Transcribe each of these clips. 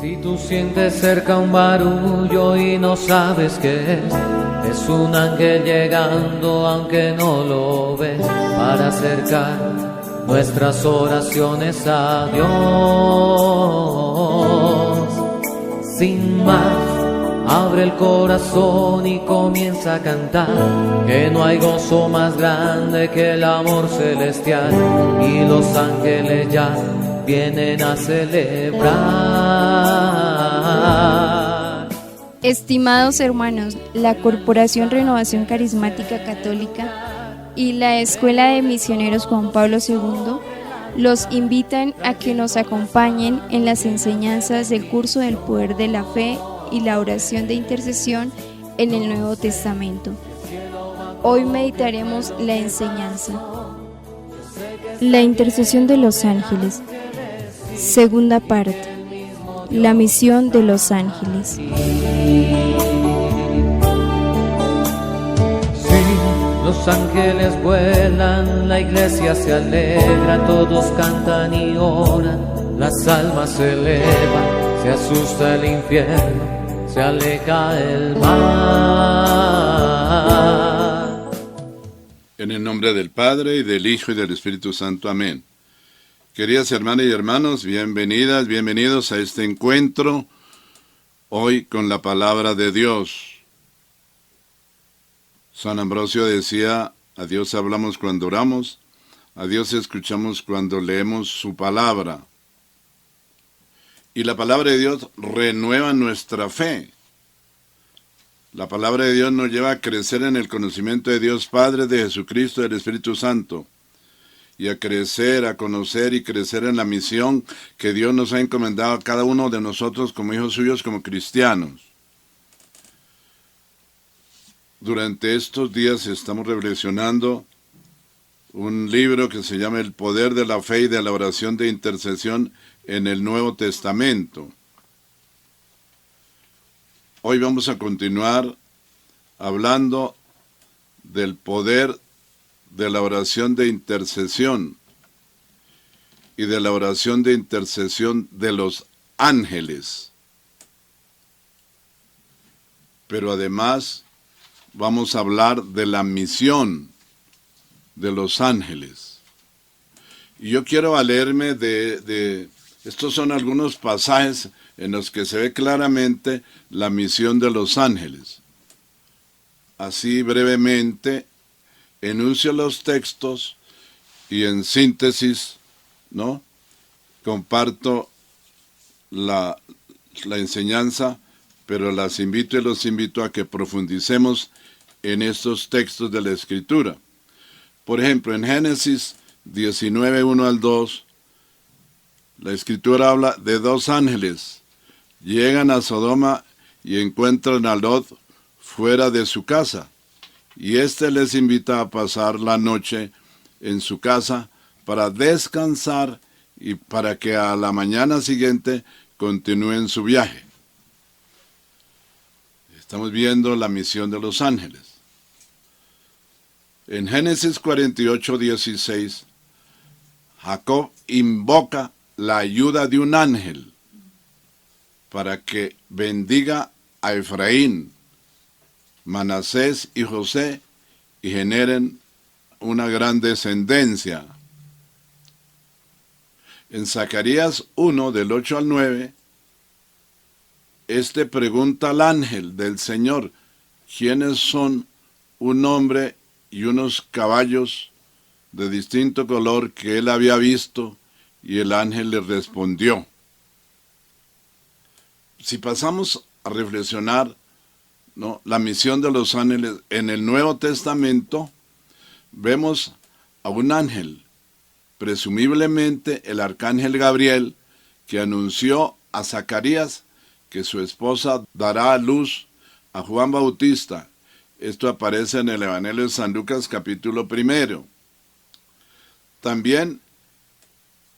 Si tú sientes cerca un barullo y no sabes qué es un ángel llegando aunque no lo ves, para acercar nuestras oraciones a Dios. Sin más, abre el corazón y comienza a cantar, que no hay gozo más grande que el amor celestial, y los ángeles ya vienen a celebrar. Estimados hermanos, la Corporación Renovación Carismática Católica y la Escuela de Misioneros Juan Pablo II los invitan a que nos acompañen en las enseñanzas del curso del poder de la fe y la oración de intercesión en el Nuevo Testamento. Hoy meditaremos la enseñanza. La intercesión de los ángeles. Segunda parte. La misión de los ángeles. Sí, los ángeles vuelan, la iglesia se alegra, todos cantan y oran, las almas se elevan, se asusta el infierno, se aleja el mar. En el nombre del Padre, y del Hijo, y del Espíritu Santo. Amén. Queridas hermanas y hermanos, bienvenidas, bienvenidos a este encuentro, hoy con la palabra de Dios. San Ambrosio decía, a Dios hablamos cuando oramos, a Dios escuchamos cuando leemos su palabra. Y la palabra de Dios renueva nuestra fe. La palabra de Dios nos lleva a crecer en el conocimiento de Dios Padre, de Jesucristo y del Espíritu Santo, y a crecer, a conocer y crecer en la misión que Dios nos ha encomendado a cada uno de nosotros como hijos suyos, como cristianos. Durante estos días estamos reflexionando un libro que se llama El poder de la fe y de la oración de intercesión en el Nuevo Testamento. Hoy vamos a continuar hablando del poder de la oración de intercesión y de la oración de intercesión de los ángeles. Pero además vamos a hablar de la misión de los ángeles. Y yo quiero valerme estos son algunos pasajes en los que se ve claramente la misión de los ángeles. Así brevemente enuncio los textos y en síntesis, ¿no?, comparto la enseñanza, pero los invito a que profundicemos en estos textos de la Escritura. Por ejemplo, en Génesis 19, 1 al 2, la Escritura habla de dos ángeles. Llegan a Sodoma y encuentran a Lot fuera de su casa, y éste les invita a pasar la noche en su casa para descansar y para que a la mañana siguiente continúen su viaje. Estamos viendo la misión de los ángeles. En Génesis 48, 16, Jacob invoca la ayuda de un ángel para que bendiga a Efraín, Manasés y José y generen una gran descendencia. En Zacarías 1, del 8 al 9, pregunta al ángel del Señor, ¿quiénes son un hombre y unos caballos de distinto color que él había visto? Y el ángel le respondió. Si pasamos a reflexionar, ¿no?, la misión de los ángeles en el Nuevo Testamento, vemos a un ángel, presumiblemente el arcángel Gabriel, que anunció a Zacarías que su esposa dará a luz a Juan Bautista. Esto aparece en el Evangelio de San Lucas, capítulo 1. También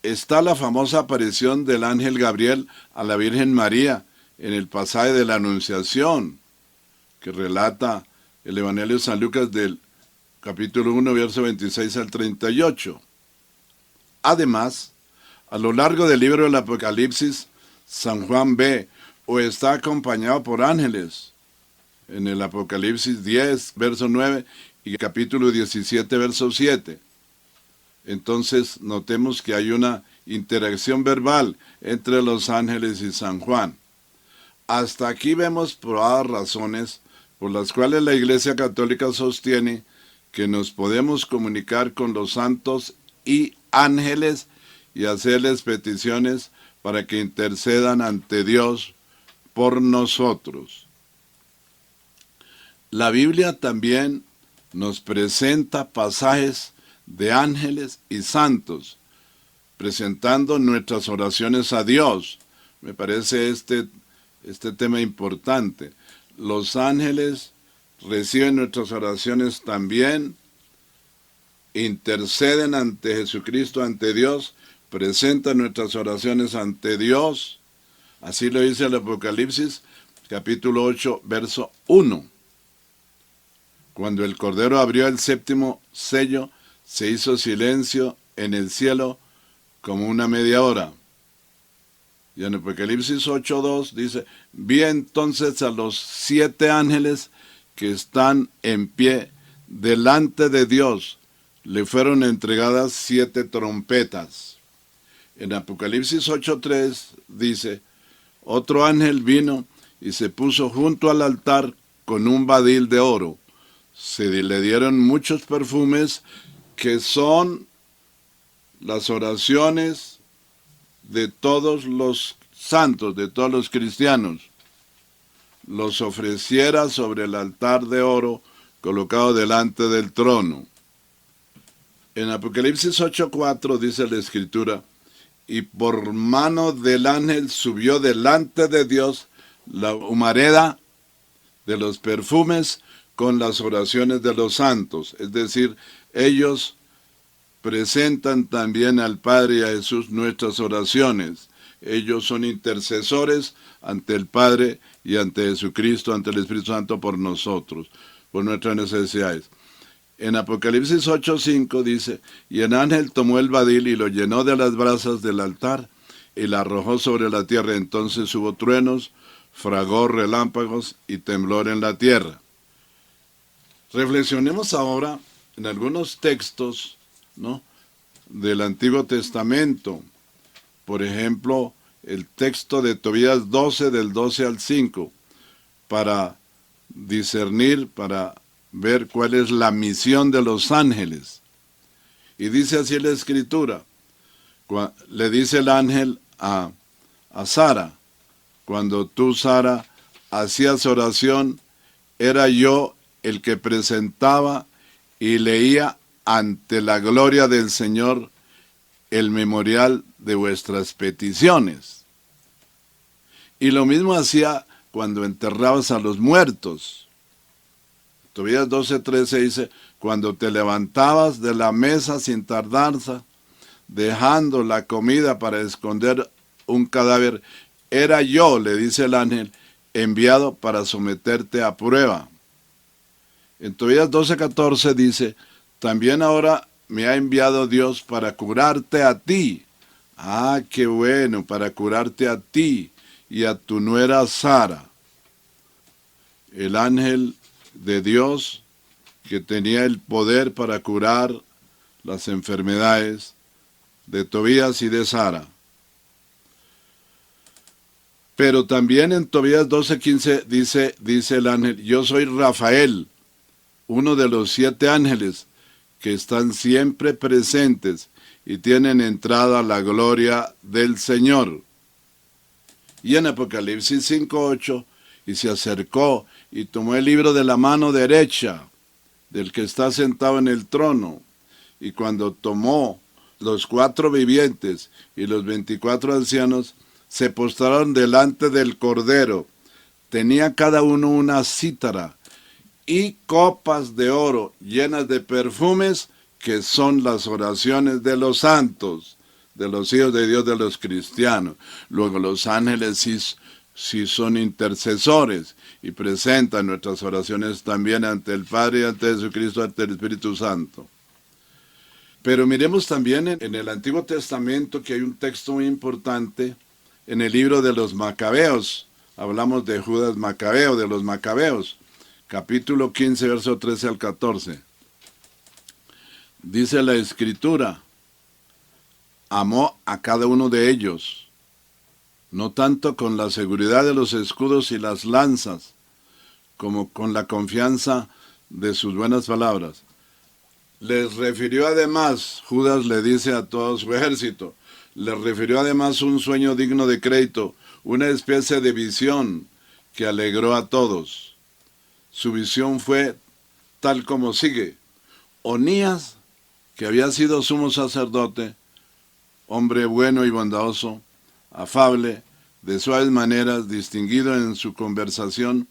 está la famosa aparición del ángel Gabriel a la Virgen María en el pasaje de la Anunciación, que relata el Evangelio de San Lucas del capítulo 1, verso 26 al 38. Además, a lo largo del libro del Apocalipsis, San Juan ve o está acompañado por ángeles. En el Apocalipsis 10, verso 9 y capítulo 17, verso 7. Entonces notemos que hay una interacción verbal entre los ángeles y San Juan. Hasta aquí vemos probadas razones por las cuales la Iglesia Católica sostiene que nos podemos comunicar con los santos y ángeles y hacerles peticiones para que intercedan ante Dios por nosotros. La Biblia también nos presenta pasajes de ángeles y santos, presentando nuestras oraciones a Dios. Me parece este tema importante. Los ángeles reciben nuestras oraciones también, interceden ante Jesucristo, ante Dios, presentan nuestras oraciones ante Dios. Así lo dice el Apocalipsis, capítulo 8, verso 1. Cuando el Cordero abrió el séptimo sello, se hizo silencio en el cielo como una media hora. Y en Apocalipsis 8:2 dice, vi entonces a los 7 ángeles que están en pie delante de Dios. Le fueron entregadas 7 trompetas. En Apocalipsis 8:3 dice, otro ángel vino y se puso junto al altar con un badil de oro. Le dieron muchos perfumes que son las oraciones de todos los santos, de todos los cristianos. Los ofreciera sobre el altar de oro colocado delante del trono. En Apocalipsis 8:4 dice la Escritura, y por mano del ángel subió delante de Dios la humareda de los perfumes con las oraciones de los santos. Es decir, ellos presentan también al Padre y a Jesús nuestras oraciones. Ellos son intercesores ante el Padre y ante Jesucristo, ante el Espíritu Santo por nosotros, por nuestras necesidades. En Apocalipsis 8:5 dice, y el ángel tomó el badil y lo llenó de las brasas del altar y la arrojó sobre la tierra. Entonces hubo truenos, fragor, relámpagos y temblor en la tierra. Reflexionemos ahora en algunos textos, ¿no?, del Antiguo Testamento. Por ejemplo, el texto de Tobías 12, del 12 al 5, para discernir, para ver cuál es la misión de los ángeles. Y dice así la Escritura, le dice el ángel a Sara, cuando tú, Sara, hacías oración, era yo el que presentaba y leía ante la gloria del Señor el memorial de vuestras peticiones. Y lo mismo hacía cuando enterrabas a los muertos. Tobías 12:13 dice, cuando te levantabas de la mesa sin tardanza, dejando la comida para esconder un cadáver, era yo, le dice el ángel, enviado para someterte a prueba. En Tobías 12:14 dice, también ahora me ha enviado Dios para curarte a ti. Ah, qué bueno, para curarte a ti y a tu nuera Sara. El ángel de Dios que tenía el poder para curar las enfermedades de Tobías y de Sara. Pero también en Tobías 12:15 dice el ángel, yo soy Rafael, uno de los 7 ángeles que están siempre presentes y tienen entrada a la gloria del Señor. Y en Apocalipsis 5:8, y se acercó y tomó el libro de la mano derecha del que está sentado en el trono, y cuando tomó los 4 vivientes y los 24 ancianos, se postraron delante del Cordero. Tenía cada uno una cítara y copas de oro llenas de perfumes, que son las oraciones de los santos, de los hijos de Dios, de los cristianos. Luego los ángeles sí son intercesores y presentan nuestras oraciones también ante el Padre, ante Jesucristo, ante el Espíritu Santo. Pero miremos también en el Antiguo Testamento que hay un texto muy importante, en el libro de los Macabeos. Hablamos de Judas Macabeo, de los Macabeos. Capítulo 15, verso 13 al 14. Dice la Escritura: amó a cada uno de ellos, no tanto con la seguridad de los escudos y las lanzas, como con la confianza de sus buenas palabras. Les refirió además, Judas le dice a todo su ejército, les refirió además un sueño digno de crédito, una especie de visión que alegró a todos. Su visión fue tal como sigue: Onías, que había sido sumo sacerdote, hombre bueno y bondadoso, afable, de suaves maneras, distinguido en su conversación,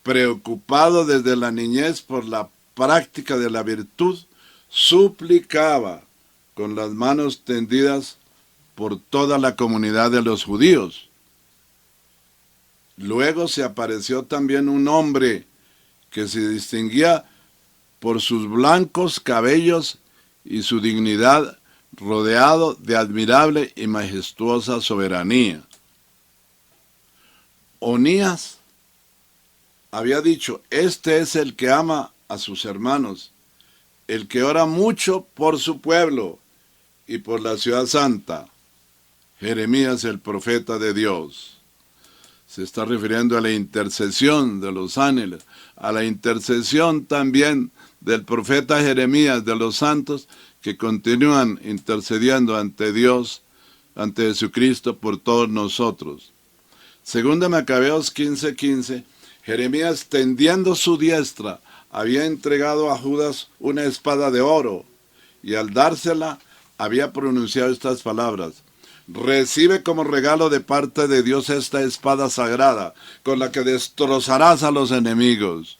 preocupado desde la niñez por la práctica de la virtud, suplicaba con las manos tendidas por toda la comunidad de los judíos. Luego se apareció también un hombre que se distinguía por sus blancos cabellos y su dignidad, rodeado de admirable y majestuosa soberanía. Onías había dicho: este es el que ama a sus hermanos, el que ora mucho por su pueblo y por la ciudad santa. Jeremías, el profeta de Dios. Se está refiriendo a la intercesión de los ángeles, a la intercesión también del profeta Jeremías, de los santos que continúan intercediendo ante Dios, ante Jesucristo, por todos nosotros. Segunda Macabeos 15:15, Jeremías, tendiendo su diestra, había entregado a Judas una espada de oro, y al dársela había pronunciado estas palabras: recibe como regalo de parte de Dios esta espada sagrada, con la que destrozarás a los enemigos.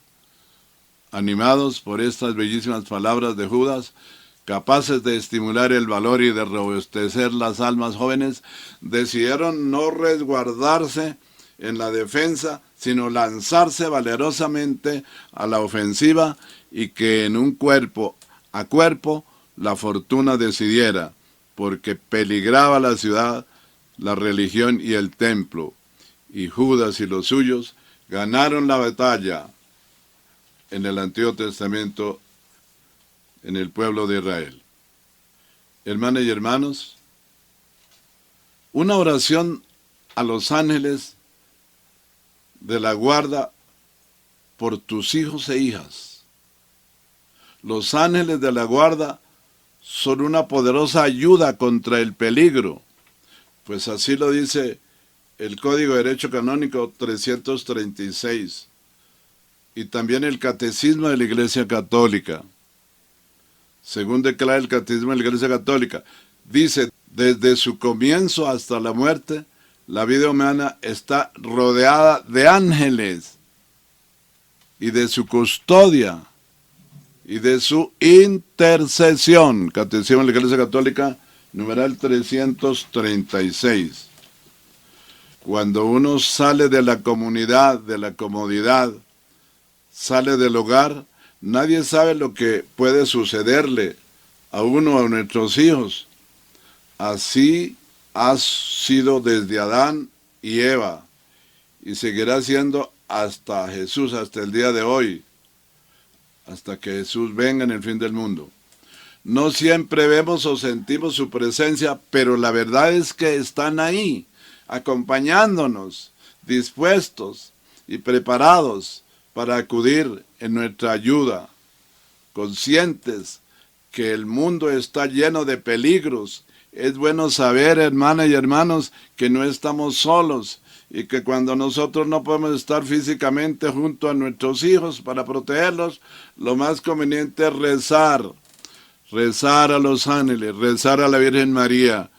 Animados por estas bellísimas palabras de Judas, capaces de estimular el valor y de robustecer las almas jóvenes, decidieron no resguardarse en la defensa, sino lanzarse valerosamente a la ofensiva, y que en un cuerpo a cuerpo la fortuna decidiera, porque peligraba la ciudad, la religión y el templo. Y Judas y los suyos ganaron la batalla en el Antiguo Testamento en el pueblo de Israel. Hermanas y hermanos, una oración a los ángeles de la guarda por tus hijos e hijas. Los ángeles de la guarda son una poderosa ayuda contra el peligro, pues así lo dice el Código de Derecho Canónico 336 y también el Catecismo de la Iglesia Católica. Según declara el Catecismo de la Iglesia Católica, dice: desde su comienzo hasta la muerte, la vida humana está rodeada de ángeles y de su custodia y de su intercesión. Catecismo de la Iglesia Católica, numeral 336. Cuando uno sale de la comunidad, de la comodidad, sale del hogar, nadie sabe lo que puede sucederle a uno o a nuestros hijos. Así ha sido desde Adán y Eva, y seguirá siendo hasta Jesús, hasta el día de hoy, hasta que Jesús venga en el fin del mundo. No siempre vemos o sentimos su presencia, pero la verdad es que están ahí, acompañándonos, dispuestos y preparados para acudir en nuestra ayuda, conscientes que el mundo está lleno de peligros. Es bueno saber, hermanas y hermanos, que no estamos solos, y que cuando nosotros no podemos estar físicamente junto a nuestros hijos para protegerlos, lo más conveniente es rezar a los ángeles, rezar a la Virgen María,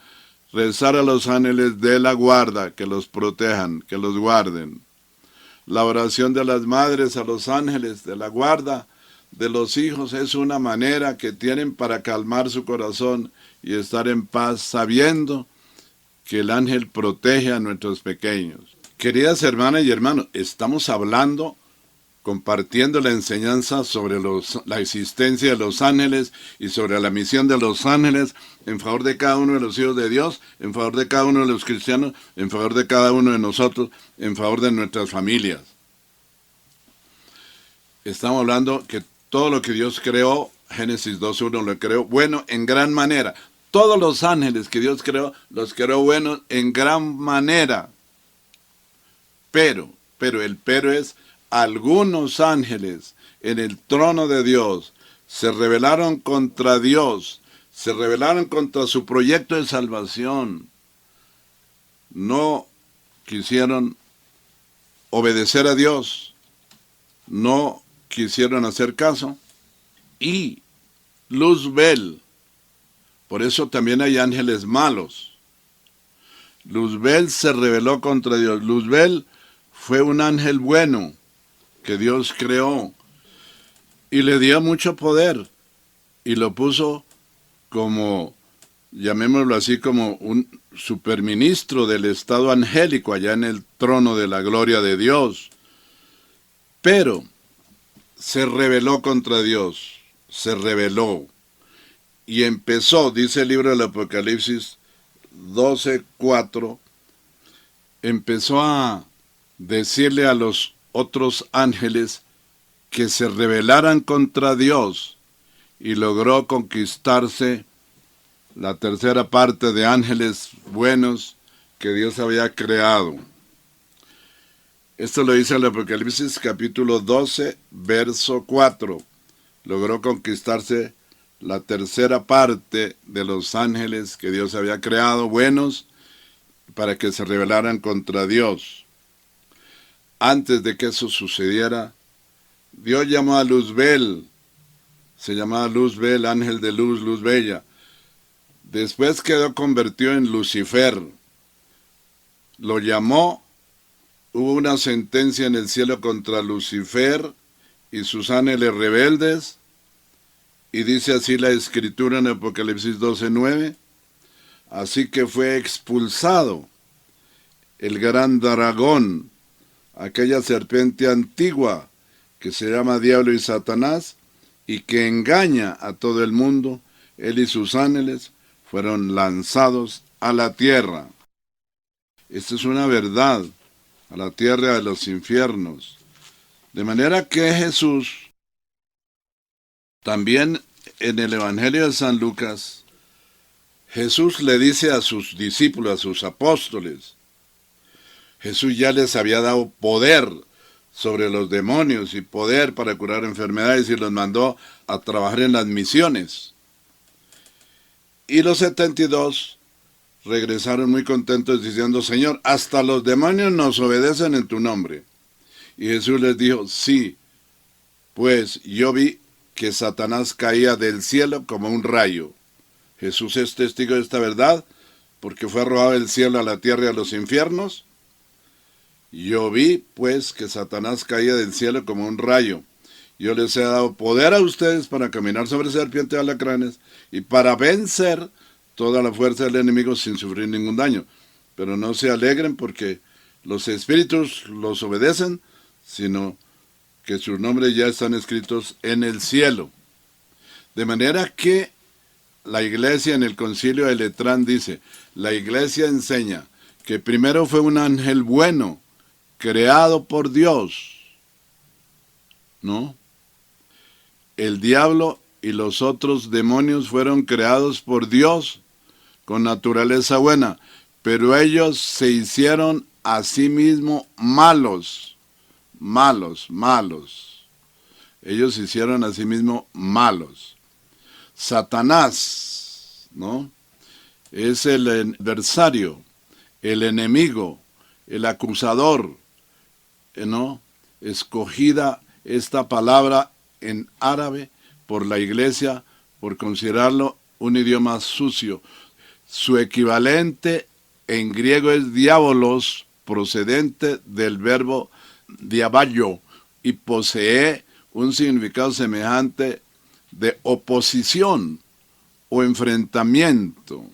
rezar a los ángeles de la guarda, que los protejan, que los guarden. La oración de las madres a los ángeles de la guarda de los hijos es una manera que tienen para calmar su corazón y estar en paz, sabiendo que el ángel protege a nuestros pequeños. Queridas hermanas y hermanos, estamos hablando compartiendo la enseñanza sobre la existencia de los ángeles y sobre la misión de los ángeles en favor de cada uno de los hijos de Dios, en favor de cada uno de los cristianos, en favor de cada uno de nosotros, en favor de nuestras familias. Estamos hablando que todo lo que Dios creó, Génesis 2:1 lo creó bueno en gran manera. Todos los ángeles que Dios creó, los creó buenos en gran manera. Pero el pero es, algunos ángeles en el trono de Dios se rebelaron contra Dios, se rebelaron contra su proyecto de salvación. No quisieron obedecer a Dios, no quisieron hacer caso, y Luzbel, por eso también hay ángeles malos. Luzbel se rebeló contra Dios. Luzbel fue un ángel bueno que Dios creó y le dio mucho poder y lo puso como, llamémoslo así, como un superministro del estado angélico allá en el trono de la gloria de Dios. Pero se rebeló contra Dios, se rebeló y empezó, dice el libro del Apocalipsis 12:4, empezó a decirle a los otros ángeles que se rebelaran contra Dios y logró conquistarse la tercera parte de ángeles buenos que Dios había creado. Esto lo dice el Apocalipsis capítulo 12, verso 4. Logró conquistarse la tercera parte de los ángeles que Dios había creado buenos para que se rebelaran contra Dios. Antes de que eso sucediera, Dios llamó a Luzbel, se llamaba Luzbel, ángel de luz, luz bella. Después quedó convertido en Lucifer. Lo llamó, hubo una sentencia en el cielo contra Lucifer y sus ángeles rebeldes, y dice así la escritura en Apocalipsis 12:9, así que fue expulsado el gran dragón, aquella serpiente antigua que se llama Diablo y Satanás y que engaña a todo el mundo. Él y sus ángeles fueron lanzados a la tierra. Esta es una verdad, a la tierra de los infiernos. De manera que Jesús, también en el Evangelio de San Lucas, Jesús le dice a sus discípulos, a sus apóstoles, Jesús ya les había dado poder sobre los demonios y poder para curar enfermedades y los mandó a trabajar en las misiones. Y los 72 regresaron muy contentos diciendo, Señor, hasta los demonios nos obedecen en tu nombre. Y Jesús les dijo, sí, pues yo vi que Satanás caía del cielo como un rayo. Jesús es testigo de esta verdad porque fue arrojado del cielo a la tierra y a los infiernos. Yo vi, pues, que Satanás caía del cielo como un rayo. Yo les he dado poder a ustedes para caminar sobre serpientes y alacranes y para vencer toda la fuerza del enemigo sin sufrir ningún daño. Pero no se alegren porque los espíritus los obedecen, sino que sus nombres ya están escritos en el cielo. De manera que la iglesia en el concilio de Letrán dice, la iglesia enseña que primero fue un ángel bueno, creado por Dios, ¿no? El diablo y los otros demonios fueron creados por Dios con naturaleza buena, pero ellos se hicieron a sí mismos malos. Ellos se hicieron a sí mismos malos. Satanás, ¿no? Es el adversario, el enemigo, el acusador, ¿no? Escogida esta palabra en árabe por la iglesia por considerarlo un idioma sucio. Su equivalente en griego es diabolos, procedente del verbo diaballo, y posee un significado semejante de oposición o enfrentamiento.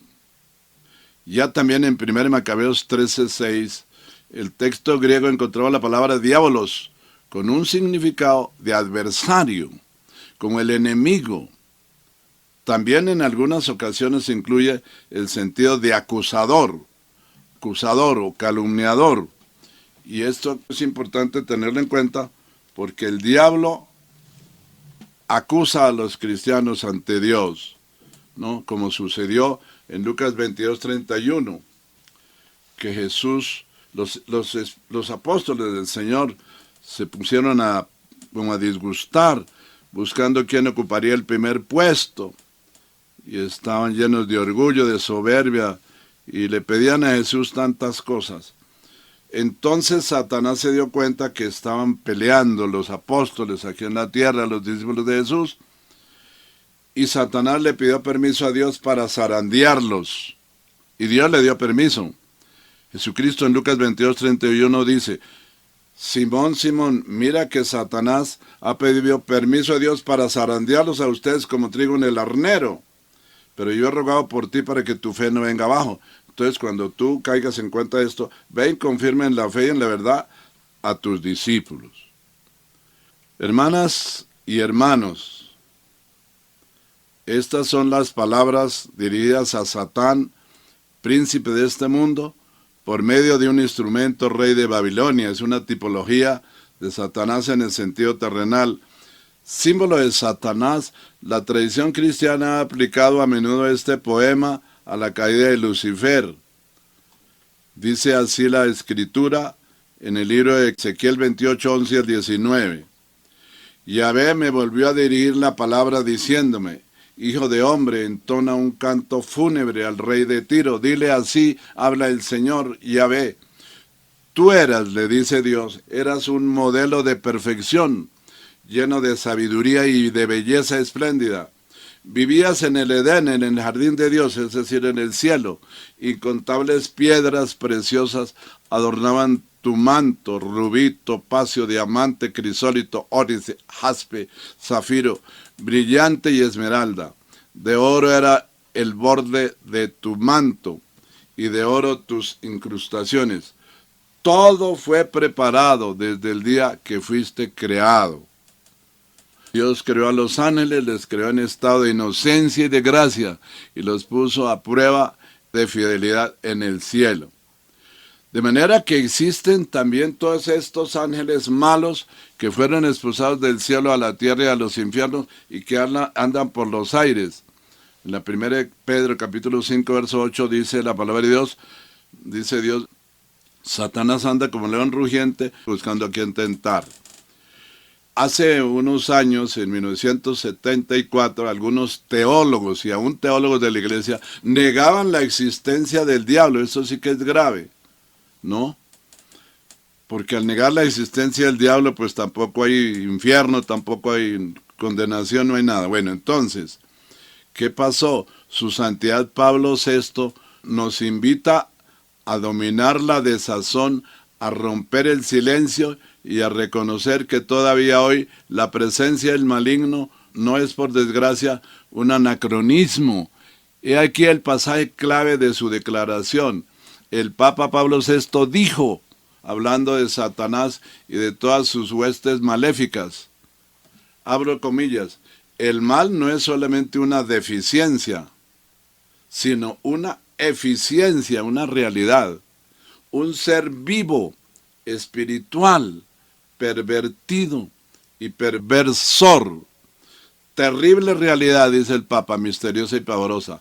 Ya también en 1 Macabeos 13:6, el texto griego encontraba la palabra diabolos con un significado de adversario, como el enemigo. También en algunas ocasiones incluye el sentido de acusador o calumniador. Y esto es importante tenerlo en cuenta porque el diablo acusa a los cristianos ante Dios, ¿no? Como sucedió en Lucas 22:31, que Jesús, los apóstoles del Señor se pusieron a disgustar, buscando quién ocuparía el primer puesto, y estaban llenos de orgullo, de soberbia, y le pedían a Jesús tantas cosas. Entonces Satanás se dio cuenta que estaban peleando los apóstoles aquí en la tierra, los discípulos de Jesús, y Satanás le pidió permiso a Dios para zarandearlos, y Dios le dio permiso. Jesucristo en Lucas 22:31 dice: Simón, Simón, mira que Satanás ha pedido permiso a Dios para zarandearlos a ustedes como trigo en el arnero, pero yo he rogado por ti para que tu fe no venga abajo. Entonces, cuando tú caigas en cuenta de esto, ve y confirma en la fe y en la verdad a tus discípulos. Hermanas y hermanos, estas son las palabras dirigidas a Satán, príncipe de este mundo, por medio de un instrumento, rey de Babilonia. Es una tipología de Satanás en el sentido terrenal. Símbolo de Satanás, la tradición cristiana ha aplicado a menudo este poema a la caída de Lucifer. Dice así la Escritura en el libro de Ezequiel 28:11 al 19. Yahvé me volvió a dirigir la palabra diciéndome: Hijo de hombre, entona un canto fúnebre al rey de Tiro. Dile así, habla el Señor Yahvé. Tú eras, le dice Dios, eras un modelo de perfección, lleno de sabiduría y de belleza espléndida. Vivías en el Edén, en el jardín de Dios, es decir, en el cielo. Incontables piedras preciosas adornaban tu manto: rubí, topacio, diamante, crisólito, ónice, jaspe, zafiro, brillante y esmeralda. De oro era el borde de tu manto, y de oro tus incrustaciones. Todo fue preparado desde el día que fuiste creado. Dios creó a los ángeles, les creó en estado de inocencia y de gracia, y los puso a prueba de fidelidad en el cielo. De manera que existen también todos estos ángeles malos que fueron expulsados del cielo a la tierra y a los infiernos y que andan por los aires. En la primera de Pedro, capítulo 5, verso 8, dice la palabra de Dios, dice Dios: Satanás anda como león rugiente buscando a quien tentar. Hace unos años, en 1974, algunos teólogos y aún teólogos de la iglesia negaban la existencia del diablo. Eso sí que es grave, ¿no? Porque al negar la existencia del diablo, pues tampoco hay infierno, tampoco hay condenación, no hay nada. Bueno, entonces, ¿qué pasó? Su Santidad Pablo VI nos invita a dominar la desazón, a romper el silencio y a reconocer que todavía hoy la presencia del maligno no es, por desgracia, un anacronismo. He aquí el pasaje clave de su declaración. El Papa Pablo VI dijo, hablando de Satanás y de todas sus huestes maléficas, abro comillas: el mal no es solamente una deficiencia, sino una eficiencia, una realidad, un ser vivo, espiritual, pervertido y perversor. Terrible realidad, dice el Papa, misteriosa y pavorosa.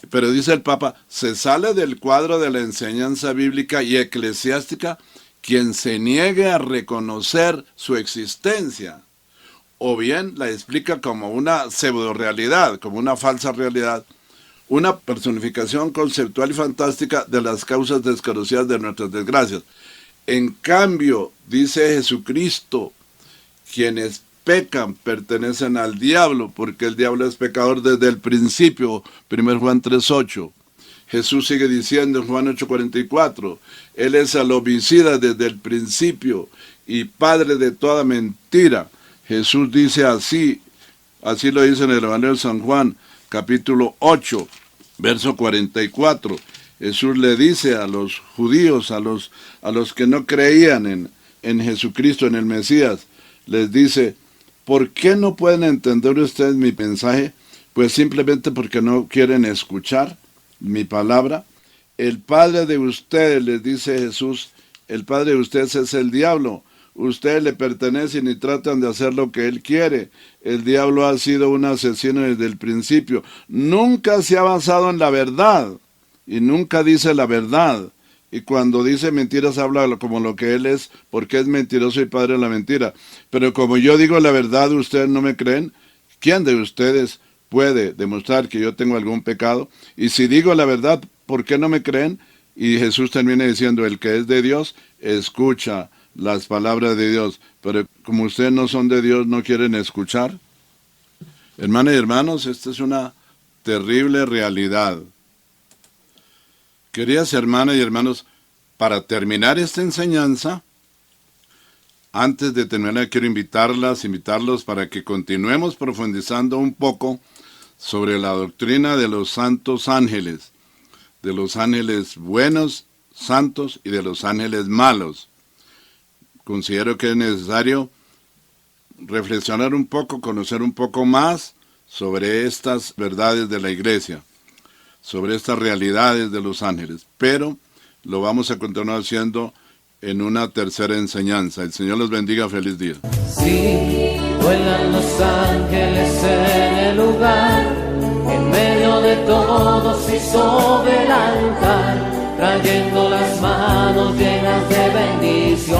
Pero dice el Papa, se sale del cuadro de la enseñanza bíblica y eclesiástica quien se niegue a reconocer su existencia, o bien la explica como una pseudo-realidad, como una falsa realidad, una personificación conceptual y fantástica de las causas desconocidas de nuestras desgracias. En cambio, dice Jesucristo, quienes pecan pertenecen al diablo, porque el diablo es pecador desde el principio. 1 Juan 3:8. Jesús sigue diciendo en Juan 8:44, Él es el homicida desde el principio y padre de toda mentira. Jesús dice así lo dice en el Evangelio de San Juan, capítulo 8, verso 44. Jesús le dice a los judíos, a los que no creían en Jesucristo, en el Mesías, les dice, ¿por qué no pueden entender ustedes mi mensaje? Pues simplemente porque no quieren escuchar mi palabra. El padre de ustedes, les dice Jesús, el padre de ustedes es el diablo. Ustedes le pertenecen y tratan de hacer lo que él quiere. El diablo ha sido un asesino desde el principio. Nunca se ha basado en la verdad y nunca dice la verdad. Y cuando dice mentiras habla como lo que él es, porque es mentiroso y padre de la mentira. Pero como yo digo la verdad, ustedes no me creen. ¿Quién de ustedes puede demostrar que yo tengo algún pecado? Y si digo la verdad, ¿por qué no me creen? Y Jesús termina diciendo, el que es de Dios, escucha las palabras de Dios. Pero como ustedes no son de Dios, no quieren escuchar. Hermanas y hermanos, esta es una terrible realidad. Queridas hermanas y hermanos, para terminar esta enseñanza, antes de terminar quiero invitarlos para que continuemos profundizando un poco sobre la doctrina de los santos ángeles, de los ángeles buenos, santos y de los ángeles malos. Considero que es necesario reflexionar un poco, conocer un poco más sobre estas verdades de la iglesia, sobre estas realidades de los ángeles, pero lo vamos a continuar haciendo en una tercera enseñanza. El Señor los bendiga, feliz día. Sí, vuelan los ángeles en el lugar, en medio de todos y sobre el altar, trayendo las manos llenas de bendiciones.